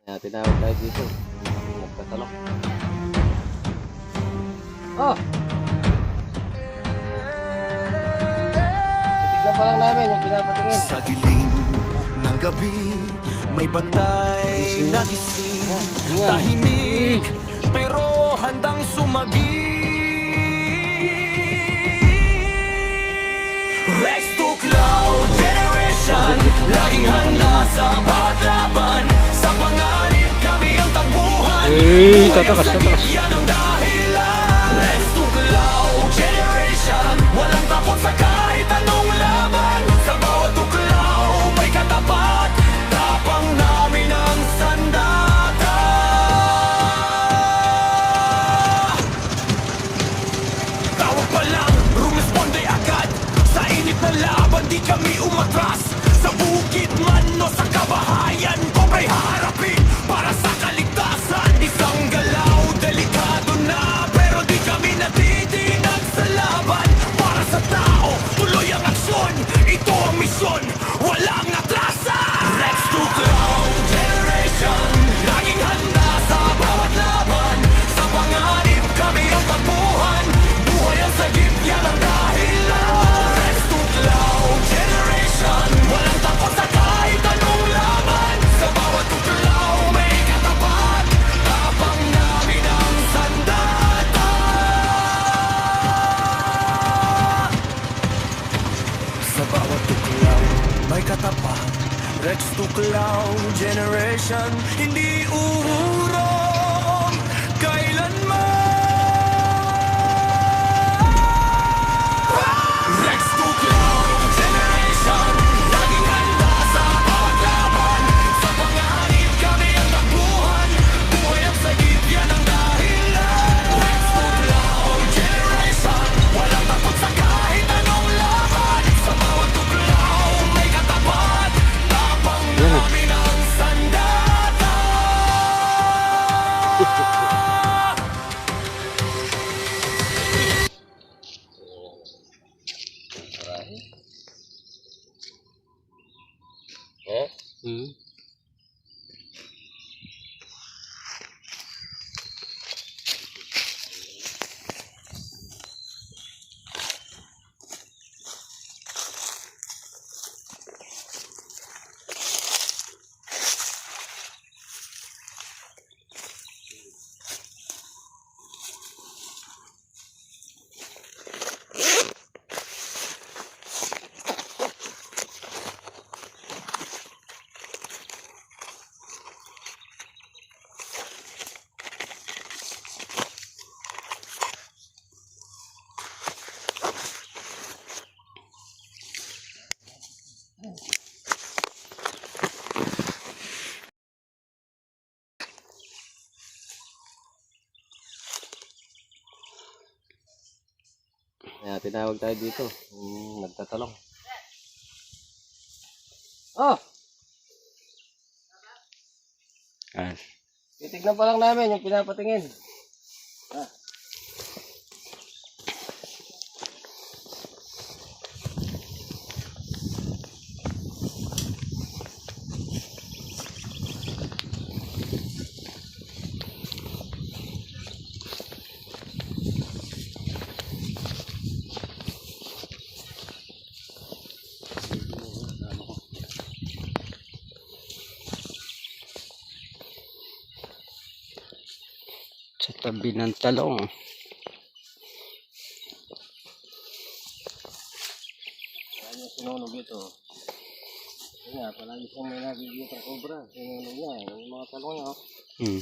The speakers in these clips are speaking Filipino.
Kaya tinawag tayo dito. Nagtatanong. Oh! Titignan pa lang namin yung pinapatingin. Sa dilim ng gabi, may bantay na gising. Tahimik, pero handang sumagi. Rex to Cloud Generation, laging handa sa paglaban. Sa panganib kami ang tagpuhan. Tatakas. Yan ang dahilan. Rex to Cloud Generation, walang takot sa kahit anong laban. Sa bawat tuklaw may katapat, tapang namin ang sandata. Tawag pa lang, rumisponde agad. Sa init na laban, di kami umatras. Sa bukid man o sa kabahayan, kobra'y harapin para sa kaligtasan. Isang galaw, delikado na, pero di kami natitinag sa laban. Para sa tao, tuloy ang aksyon. Ito ang misyon, walang atrasan. Rex to Cloud Generation, laging handa sa bawat laban. Sa panganib kami ang tagpuhan. Buhay ang sagip, yan ang dahilan. Rex to Cloud Generation, walang takot sa kahit anong laban. Sa bawat tuklaw may katapat, tapang namin ang sandata. Sa bawat tuklaw may katapat. Rex to Cloud Generation, hindi uurong kailanman. Rex to Cloud Generation, laging handa sa bawat laban. Sa panganib kami ang tagpuhan. Buhay ang sagip, yan ang dahilan. Rex to Cloud Generation, walang takot sa kahit anong laban. Sa bawat tuklaw may katapat, tapang namin ang sandata. Eh? Kaya tinawag tayo dito. Nagtatanong. Oh! Titignan pa lang namin yung pinapatingin. Ah. Sa tabi ng talong. Kaya sinunog ito. Kasi nga, palagi siyang may nagigit ang cobra. Sinunog niya. Yung mga talong niya. Ito.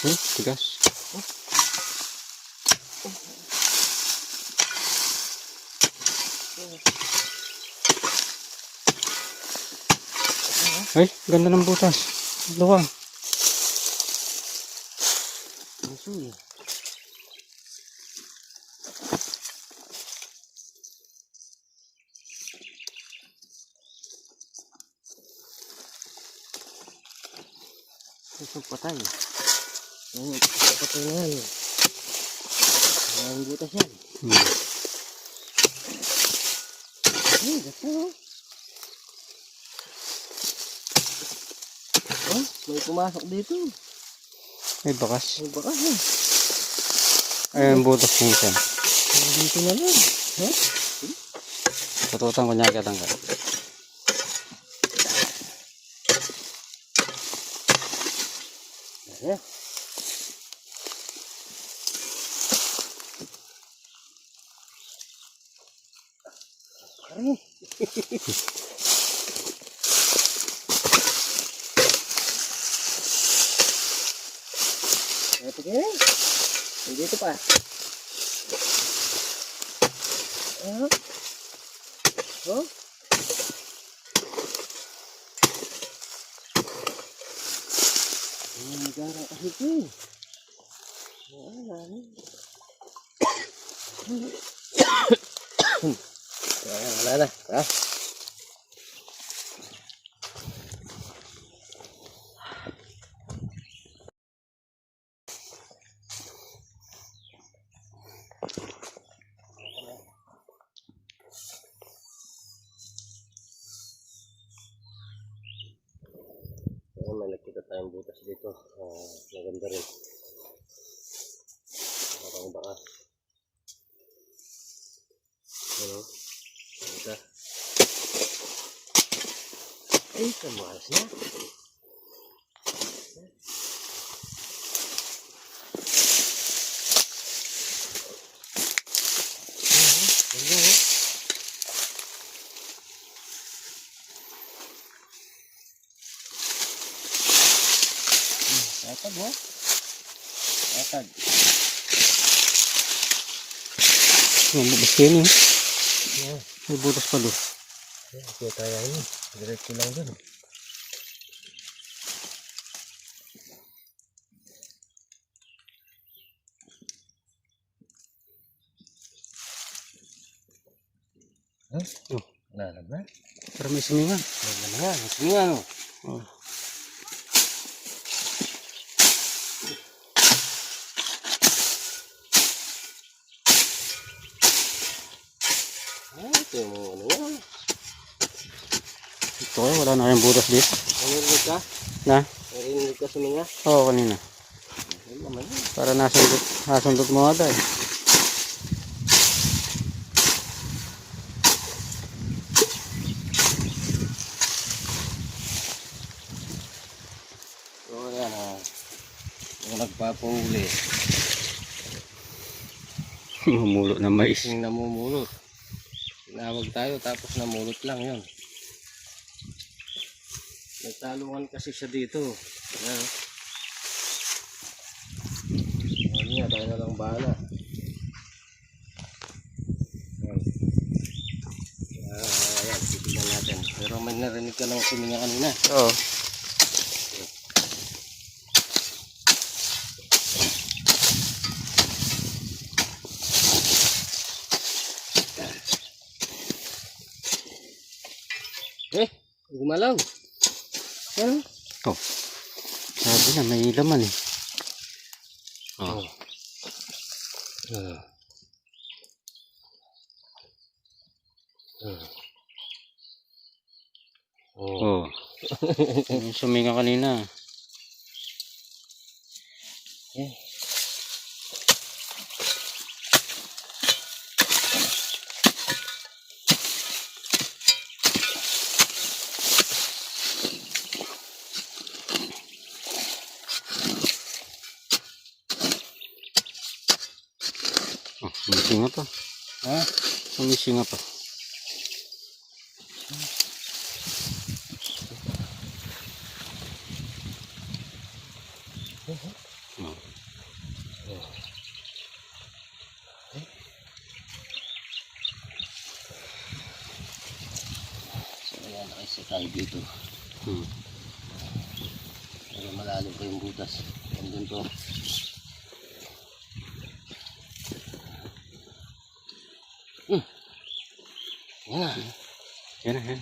Tigas. Ay, ganda ng butas. Luwang. Masuy. Ito patay. Ayan, patay na yan. Ayan, butas yan. Ay, gata. Oh, may pumasok dito. May bakas. May bakas eh. Ay, ang butas ng isa. Dito na lang. Ha? Tututan ko niya katanggal. Ayan. Kari. Ito kaya. Dito pa. Oh. Oh. Ayan, magarang kasi ito eh. Ayan, wala na. Ha? Ayan, may nakita tayong butas dito. Maganda rin. Parang bakas. Ano? Ganda. Ay, kamalas na. Ganda eh. Atag mo. Atag. May butas yan eh. Yeah. May butas pa doon. Kaya tayo ini. Diretso lang dun. Huh? Oh. Wala na ba? Pero may suminga. Wala na nga. Sige nga no. Oh. Ito yung mga ano yan. Ito wala na kayong butas dito. Narinig ka? Na? Narinig ka suminga? Oo, kanina. Wala naman yan. Para nasundot mo ata eh. So yan ha. Yung nagpapahuli. Mamulot na mais. Yung namumulot. Tinawag tayo tapos namulot lang yun. Nagtalungan kasi siya dito. Ayan. Ano nga, tayo na lang bahala. Ayan. Ayan, titignan natin. Pero may narinig ka lang suminga kanina. Oo. Eh, gumalaw. Ano? Oh. Sabi na, may laman eh. Oh. Oh. Yung suminga kanina. Eh. Oh, may singa pa. Ha? May singa pa. Oh. tayo dito. Hmm. Pero malalim pa yung butas. Nandun to. Yan na. Yan na, yan.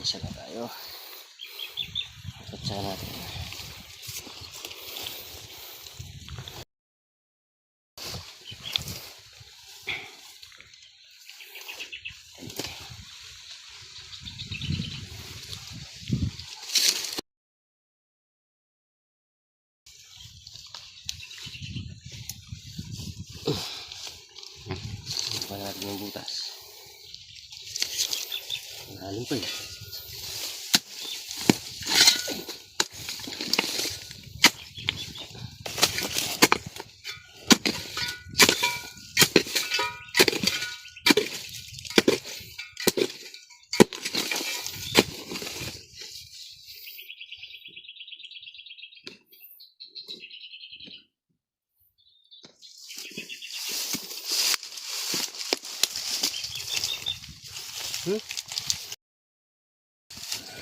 Isa na tayo. Kapatsa natin. Pa natin yung butas. Malalim pa eh.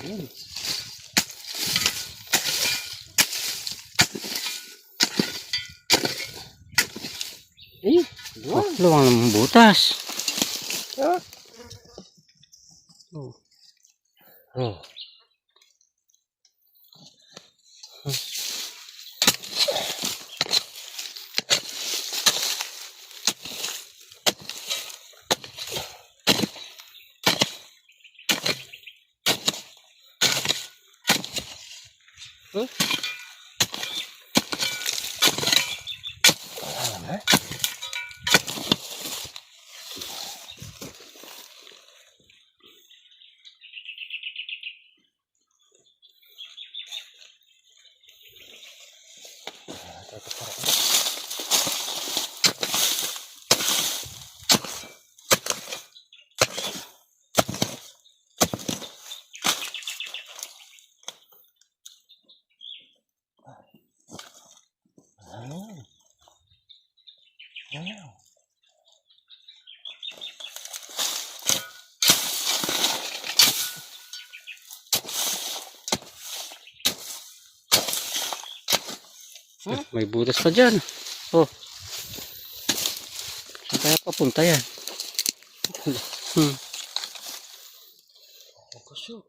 Ayun. Eh, Oh, luwang ng butas. ah. Oh. Oh. Huh? Wala na. Wow. May butas pa dyan. Oh. Saan kaya papunta yan? Kusyo.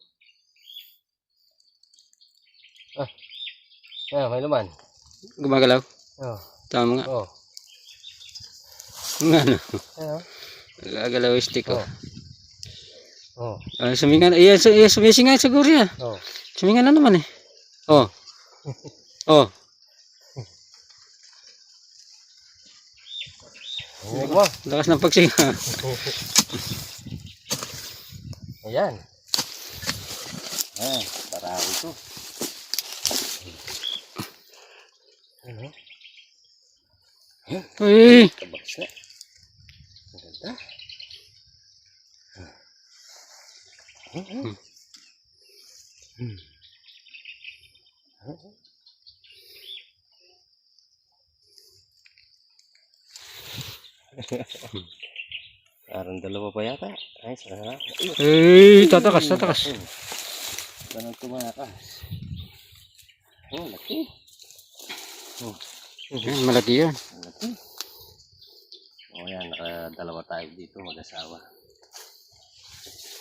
May laman. Gumagalaw? Oh. Tama nga. Oh. Nga no. Ano? Gagalaw yung stick oh. Oh. Ay, sumingan. Ayan, sumisinga siguro yan. Oh. Sumingan na naman eh. Oh. Oh. Hinig mo. Lakas ng pagsinga. Ayan. Parang ito. Ano? Uy. Tabaks na. Ang ganda. Parang dalawa pa yata. Ay, sarap. Uy, tatakas, tatakas. Ganun tumakas. Oh, laki. Yan, malaki yan. Laki. O yan, nakadalawa tayo dito mag-asawa.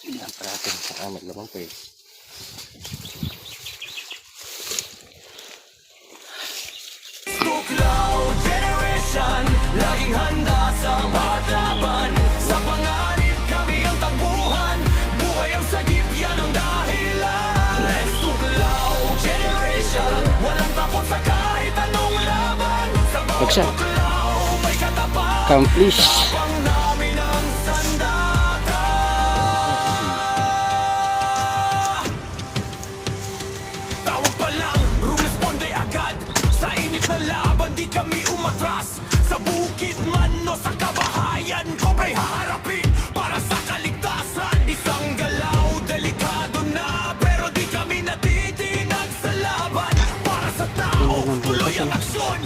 Yan pa natin sa kamay lamang pa eh. Tuklaw Generation, laging handa sa paglaban. Sa panganib kami ang tagpuan, buhay ang sagip, yan ang dahilan. Let's Tuklaw Generation, walang takot sa kahit anong laban. Sa bawat Bagsak. tuklaw may katapat, Come please. tapang namin ang sandata. Tawag pa lang, rumisponde agad. Sa init na laban, di kami umatras. Sa bukid man o sa kabahayan, kobra'y haharapin para sa kaligtasan. Isang galaw, delikado na, pero di kami natitinag sa laban. Para sa tao, tuloy ang aksyon.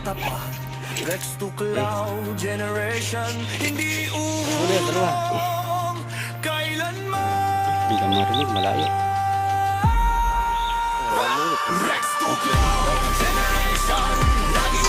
bata pa. Rex to Cloud generation, hindi Ulit, dalawa. uhong kailanman. Hindi ka marinig, malayo. Rex to Cloud generation, lagi